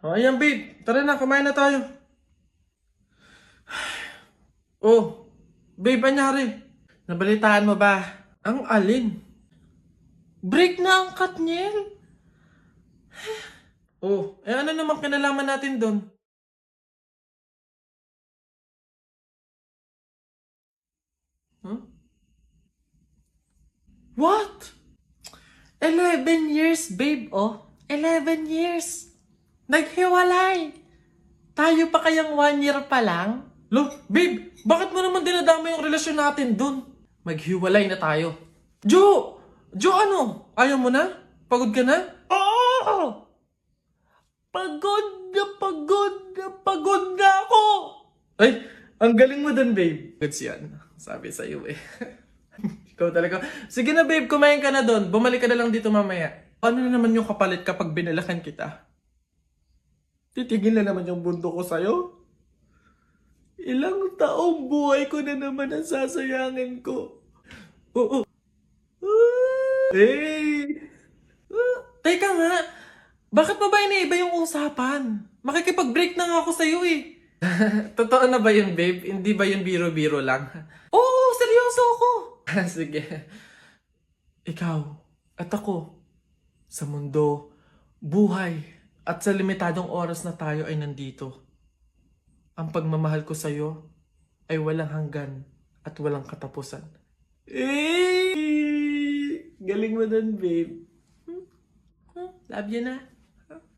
O, ayan babe. Tara na, kumain na tayo. Oh, babe, anyari? Nabalitaan mo ba? Ang alin? Break na ang Katniel? Oh, ano naman kinalaman natin doon? Huh? What? 11 years, babe, oh. 11 years. Naghiwalay. Tayo pa kayang 1 year pa lang? Lo, babe, bakit mo naman dinadama yung relasyon natin dun? Maghiwalay na tayo. Jo! Jo, ano? Ayaw mo na? Pagod ka na? Oo! Pagod na ako! Ay, ang galing mo dun, babe. Goods yan. Sabi sa'yo eh. Ikaw talaga. Sige na, babe, kumain ka na dun. Bumalik ka na lang dito mamaya. Ano na naman yung kapalit kapag binalakan kita? Titigil na naman yung bundo ko sa'yo? Ilang taong buhay ko na naman ang sasayangin ko. Oo. Hey! Teka nga, bakit pa ba iniiba yung usapan? Makikipag-break na nga ako sa'yo eh. Totoo na ba yun, babe? Hindi ba yun biro-biro lang? Oo, seryoso ako. Sige. Ikaw at ako, sa mundo, buhay, at sa limitadong oras na tayo ay nandito. Ang pagmamahal ko sa'yo ay walang hanggan at walang katapusan. Eh! Galing mo dun, babe. Love you na.